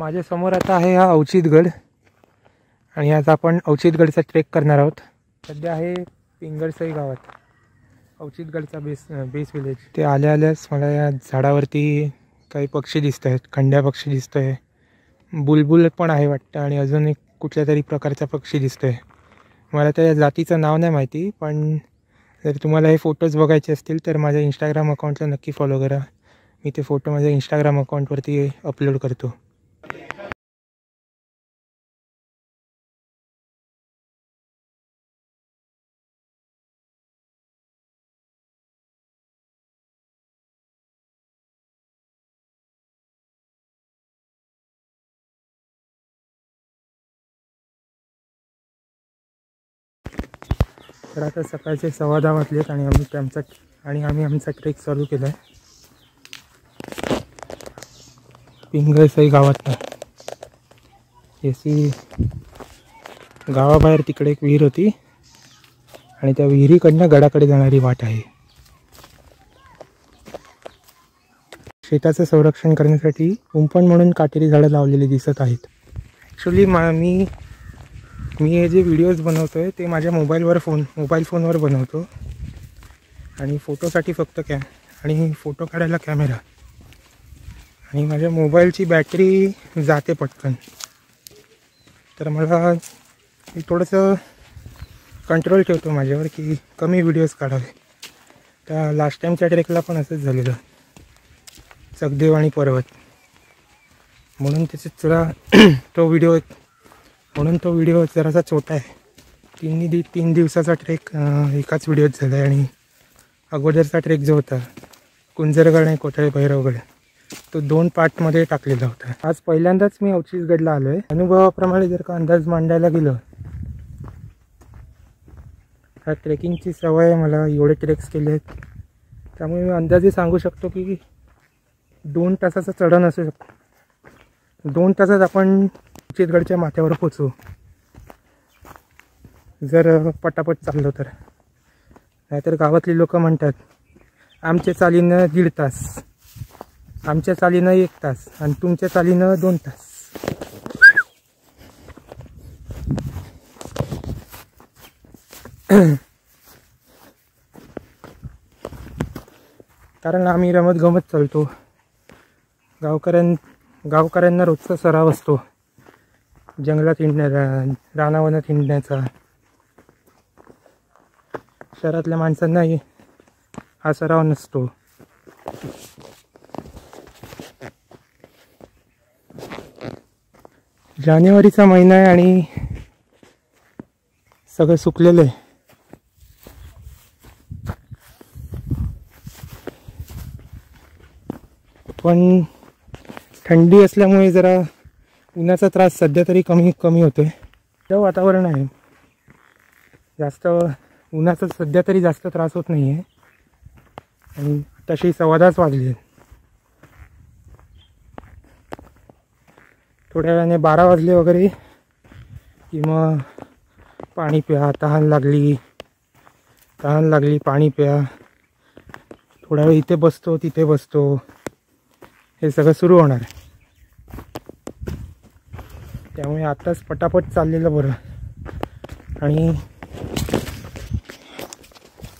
माझ्या समोर आता आहे हा अवचितगड आणि आज आपण अवचितगडचा ट्रेक करणार आहोत। सध्या आहे पिंगळसई गावात अवचितगडचा बेस विलेज। ते आल्यास मला या झाडावरती काही पक्षी दिसत आहेत, खंड्या पक्षी दिसतोय, बुलबुल पण आहे वाटतं आणि अजून एक कुठल्या तरी प्रकारचा पक्षी दिसतोय। मला त्या जातीचं नाव नाही माहिती, पण जर तुम्हाला हे फोटोज बघायचे असतील तर माझ्या इंस्टाग्राम अकाउंटला नक्की फॉलो करा। मी ते फोटो माझ्या इंस्टाग्राम अकाउंटवरती अपलोड करतो। तर आता सकाळचे 10:15 वाजलेत आणि आम्ही आमचा ट्रेक चालू केला आहे पिंगळसई गावात। एसी गावाबाहेर तिकडे एक विहीर होती आणि त्या विहिरीकडनं गडाकडे जाणारी वाट आहे। शेताचं संरक्षण करण्यासाठी कुंपण म्हणून काटेरी झाडं लावलेली दिसत आहेत। ॲक्च्युली मी हे जे व्हिडिओज बनवतो आहे ते माझ्या मोबाईल फोनवर बनवतो आणि फोटोसाठी फक्त आणि फोटो काढायला कॅमेरा, आणि माझ्या मोबाईलची बॅटरी जाते पटकन, तर मला थोडंसं कंट्रोल ठेवतो माझ्यावर की कमी व्हिडिओज काढावे। त्या लास्ट टाईमच्या ट्रेकला पण असंच झालेलं, चकदेव आणि पर्वत, म्हणून त्याचे जरा तो व्हिडिओ जरासा छोटा आहे। 3 दिवसाचा ट्रेक एकाच व्हिडिओत झाला आहे आणि अगोदरचा ट्रेक जो होता कुंजरगड आणि कोठाळे भैरवगड तो 2 पार्टमध्ये टाकलेला होता। आज पहिल्यांदाच मी अवचितगडला आलो आहे। अनुभवाप्रमाणे जर का अंदाज मांडायला गेलं, ह्या ट्रेकिंगची सवय आहे मला, एवढे ट्रेक्स केले आहेत, त्यामुळे मी अंदाजे सांगू शकतो की 2 तासाचा चढण असू शकतो। 2 तासात आपण अवचितगडच्या माथ्यावर पोचू जर पटापट चाललो तर। नाहीतर गावातली लोक म्हणतात आमच्या चालीनं 1.5 तास, आमच्या चालीनं 1 तास आणि तुमच्या चालीनं 2 तास। कारण आम्ही रमत गमत चालतो। गावकऱ्यांना रोजचा सराव असतो जंगलात हिंडण्याचा, रानावनात हिंडण्याचा। शहरातल्या माणसांनाही हा सराव नसतो। जानेवारीचा महिना आहे आणि सगळं सुकलेलं आहे, पण थंडी असल्यामुळे जरा उन्हाचा त्रास सध्या तरी कमी होतोय। तर वातावरण आहे, जास्त उन्हाचा सध्या तरी जास्त त्रास होत नाही आहे आणि तशी 10:15 वाजले। थोड्या वेळाने 12 वाजले वगैरे की मग पाणी प्या, तहान लागली पाणी प्या, थोडा वेळ इथे बसतो तिथे बसतो, हे सगळं सुरू होणार आहे। त्यामुळे आत्ताच पटापट चाललेलं बरं। आणि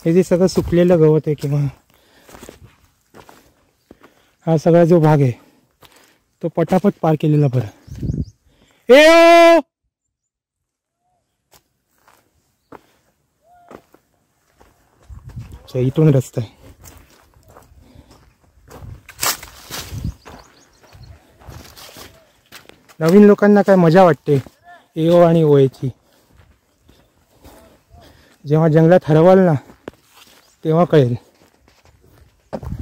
हे जे सगळं सुकलेलं गवत आहे किंवा हा सगळा जो भाग आहे तो पटापट पार केलेला बरं। इथून रस्ता आहे। नवीन लोकांना काय मजा वाटते एओ आणि ओएची, जेव्हा जंगलात हरवाल ना तेव्हा कळेल।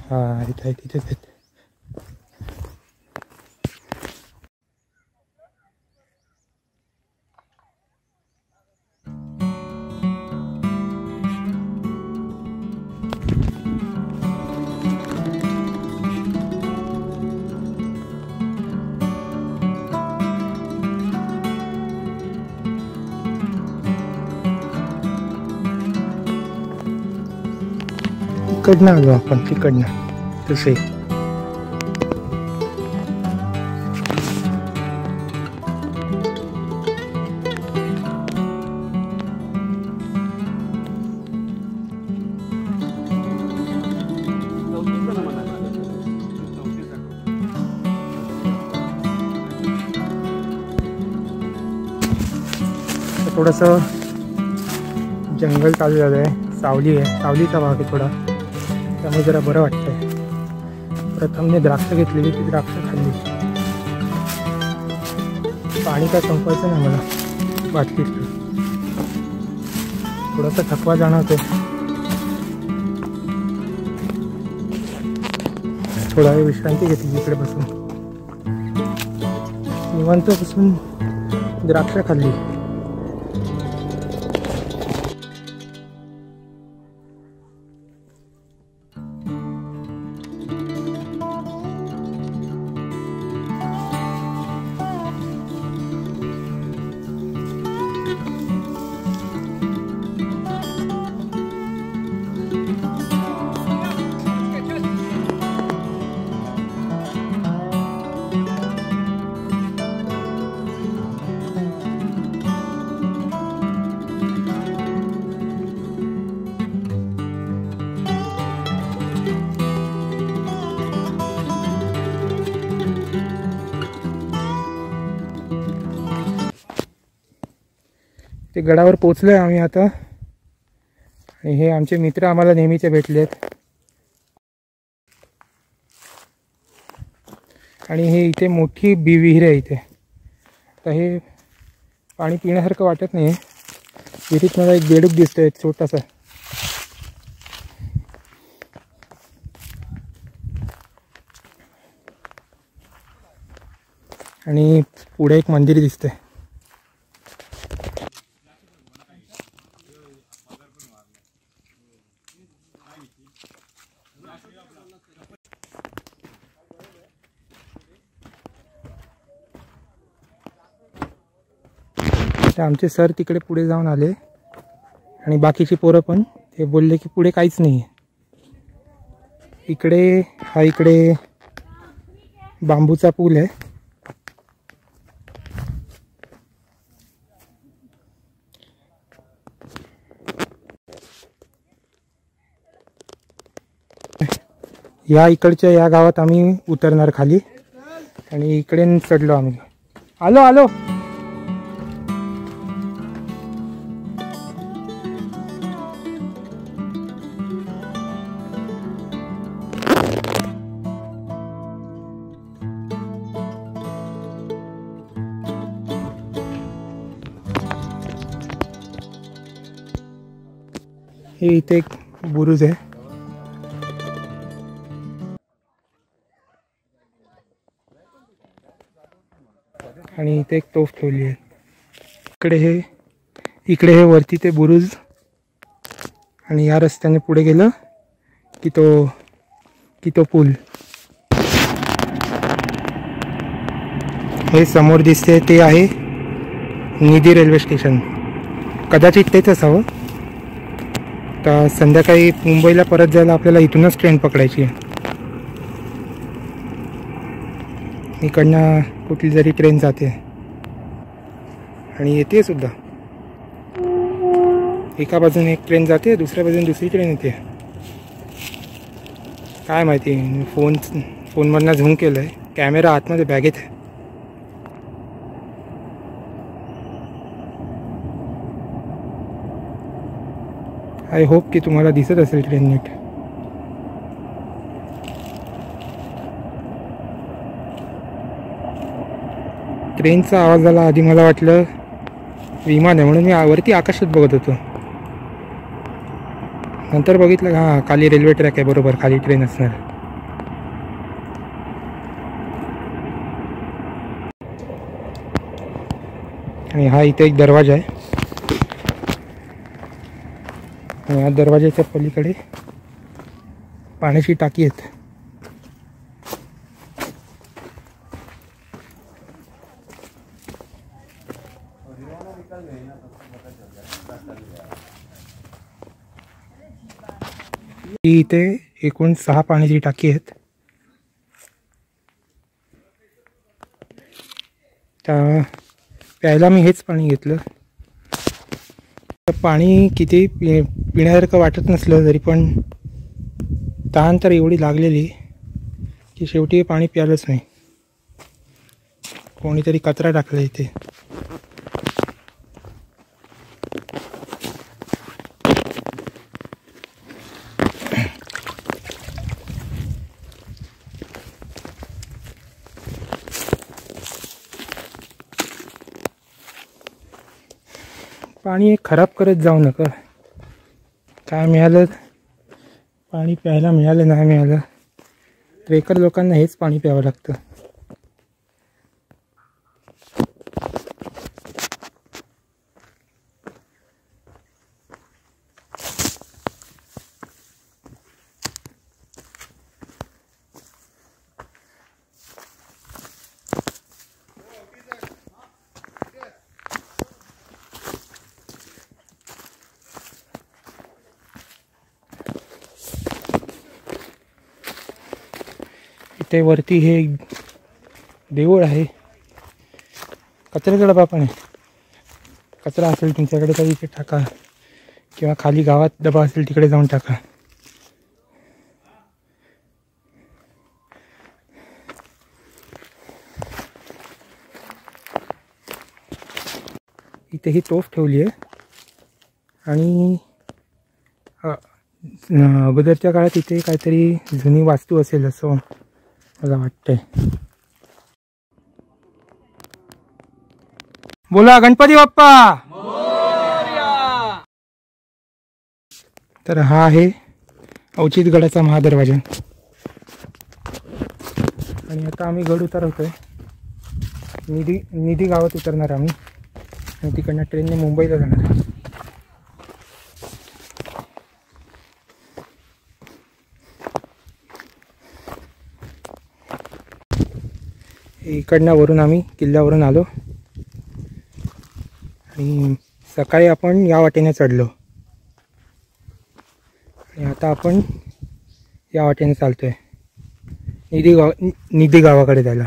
हा इथे तिथेच आहेत। तिकडनं आलो आपण, तिकडनं तसे थोडंसं जंगल चालू झालं आहे, सावली आहे, सावलीचा भाग आहे थोडा, त्यामुळे जरा बरं वाटतंय. प्रथमने द्राक्ष घेतलेली, ती द्राक्ष खाल्ली. पाणी काय संपवायचं नाही मला बाटलीत. थोडासा थकवा जाणवतोय. थोडा वेळ विश्रांती घेतली इकडे बसून, निवांत बसून द्राक्ष खाल्ली. ते गडावर पोचलोय आम्ही आता. आणि हे आमचे मित्र आम्हाला नेहमीचे भेटलेत. आणि हे इथे मोठी विहीर आहे इथे. तर हे पाणी पिण्यासारखं वाटत नाही. विहिरीत मला एक बेडूक दिसतोय छोटासा. आणि पुढे एक मंदिर दिसतंय. आमचे सर तिकडे पुढे जाऊन आले आणि बाकीची पोरं पण. ते बोलले की पुढे काहीच नाही आहे. इकडे बांबूचा पूल आहे. या गावात आम्ही उतरणार खाली आणि इकडे चढलो आम्ही. आलो. हे इथे एक बुरुज आहे. आणि इथे एक तोफ ठेवली आहे. इकडे हे वरती ते बुरुज. आणि या रस्त्याने पुढे गेलं की तो पूल. हे समोर दिसते ते आहे निधी रेल्वे स्टेशन. कदाचित तेच असावं. तर संध्याकाळी मुंबईला परत जायला आपल्याला इथूनच ट्रेन पकडायची आहे. इकडनं कुठली जरी ट्रेन जाते आणि येते सुद्धा. एका बाजूने एक ट्रेन जाते, दुसऱ्या बाजूने दुसरी ट्रेन येते. काय माहिती. फोनवरनं झूम केलं आहे. कॅमेरा आतमध्ये बॅगेत आहे. आय होप की तुम्हाला दिसत असेल ट्रेन नीट. ट्रेनचा आवाज आला. आधी मला वाटलं विमान आहे म्हणून मी वरती आकाशात बघत होतो. नंतर बघितलं हां खाली रेल्वे ट्रॅक आहे. बरोबर खाली ट्रेन असणार. आणि हा इथे एक दरवाजा आहे. आणि या दरवाजाच्या पलीकडे पाण्याची टाकी आहे. इथे एकूण 6 पाण्याची टाकी आहेत. त्या प्यायला मी हेच पाणी घेतलं. पाणी किती पिण्यासारखं वाटत नसलं तरी पण तहान तर एवढी लागलेली की शेवटी पाणी प्यायलंच नाही. कोणीतरी कचरा टाकला इथे. पाणी खराब करत जाऊ नका. काय मिळालं पाणी प्यायला मिळालं नाही मिळालं ट्रेकर लोकांना हेच पाणी प्यावं लागतं. इथे वरती हे देऊळ आहे. कचऱ्याचा डबा पण आहे. कचरा असेल तुमच्याकडे तर इथे टाका किंवा खाली गावात डबा असेल तिकडे जाऊन टाका. इथे ही तोफ ठेवली आहे आणि अगोदरच्या काळात इथे काहीतरी जुनी वास्तू असेल असं मला वाटतंय. बोला गणपती बाप्पा. तर हा आहे अवचितगडाचा महादरवाजा आणि आता आम्ही गड उतरवतोय. निधी गावात उतरणार आम्ही आणि तिकडनं ट्रेनने मुंबईला जाणार. इकडनं वरून आम्ही किल्ल्यावरून आलो आणि सकाळी आपण या वाटेने चढलो आणि आता आपण या वाटेने चालतोय निधी गावाकडे जायला.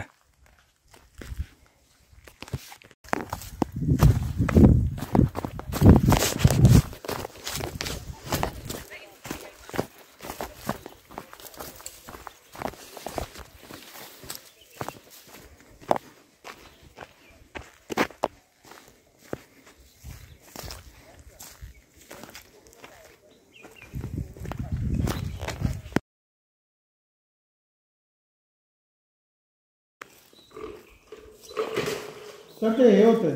सर ते हे होतं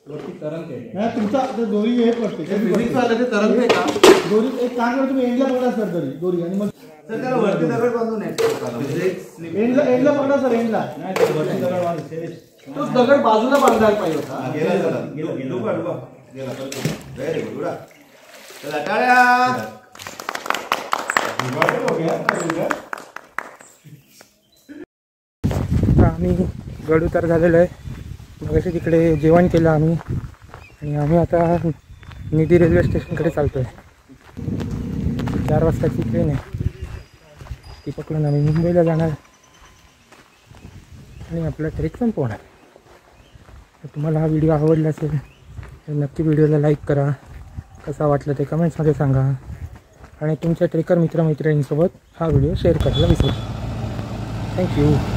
वरती तरंग आहे नाही तुमचा दोरी हे पडते तरंग का दोरी एक काम करा तुम्ही एंडला पकडा सर दोरी आणि मग सर त्याला वरती दगड बांधून एंडला पकडा सर एंडला वरती दगड बांधून तो दगड बाजूला बांधायला पाहिजे होता. व्हेरी गुड चला टाळ्या. आम्ही गड उतार झालेलो आहे. मगाशी तिकडे जेवण केलं आम्ही आणि आम्ही आता निधी रेल्वे स्टेशनकडे चालतो आहे. 4 वाजताची ट्रेन आहे ती पकडून आम्ही मुंबईला जाणार आणि आपला ट्रेक संपवणार. तर तुम्हाला हा व्हिडिओ आवडला असेल तर नक्की व्हिडिओला लाईक करा. कसा वाटलं ते कमेंट्समध्ये सांगा आणि तुमच्या ट्रेकर मित्रमैत्रिणींसोबत हा व्हिडिओ शेअर करायला विसरू नका. थँक्यू.